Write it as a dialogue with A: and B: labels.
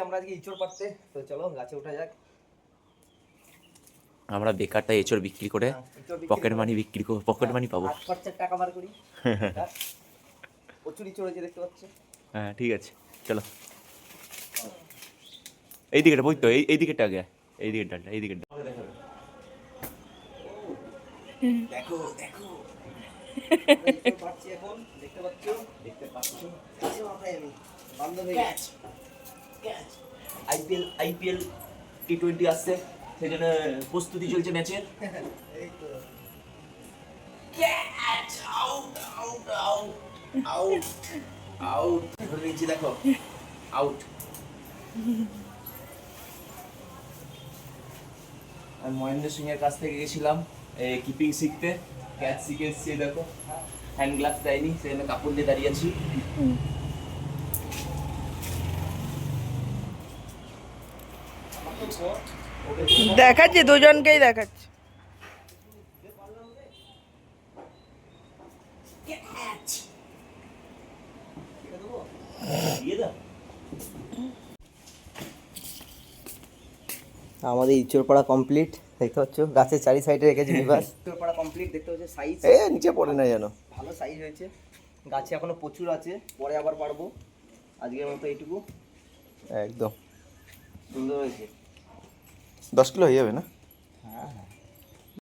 A: আমরা আজকে ইঁচড় পাড়তে, তো চলো গাছে ওঠা যাক।
B: আমরা বেকারটা এঁচড় বিক্রি করে পকেট মানি পকেট মানি পাবো।
A: হাত খরচার টাকা বার করি। প্রচুর ইঁচড় হয়েছে দেখতে পাচ্ছ।
B: হ্যাঁ ঠিক আছে, চলো এই দিকেটা বই তো, এই দিকেটা আগে, এই দিকের ডালটা, এই দিকের ডাল
A: দেখো দেখো ইঁচড় পাড়ছি এখন, দেখতে পাচ্ছ, দেখতে পাচ্ছ। গাছে মাথায় আমি বান্ধব হয়ে গেছি।
B: আইপিএল টি20 আসছে, সেই জন্য প্রস্তুতি চলছে ম্যাচের।
A: এই তো
B: catch out out out out out ধরে নিচ্ছি, দেখো আউট। আমি মহেন্দ্র সিং এর কাছ থেকে গেছিলাম কিপিং শিখতে, ক্যাচ শিখে এসেছি। দেখো হ্যান্ড গ্লাভস দেয়নি, সেখানে কাপড় দিয়ে দাঁড়িয়ে আছি।
C: দেখাচ্ছে, দুজনকেই দেখাচ্ছে।
A: আমাদের ইঁচড় পাড়া কমপ্লিট, দেখতে পাচ্ছ গাছের চারি সাইডে রেখেছি নিবাস। ইঁচড় পাড়া কমপ্লিট, দেখতে পাচ্ছ সাইজ
B: নিচে পড়ে না যেন,
A: ভালো সাইজ হয়েছে। গাছে এখনো প্রচুর আছে, পরে আবার পারবো। আজকের মতো এইটুকু,
B: একদম
A: সুন্দর হয়েছে।
B: 10 কিলো হয়ে যাবে না?
A: হ্যাঁ হ্যাঁ।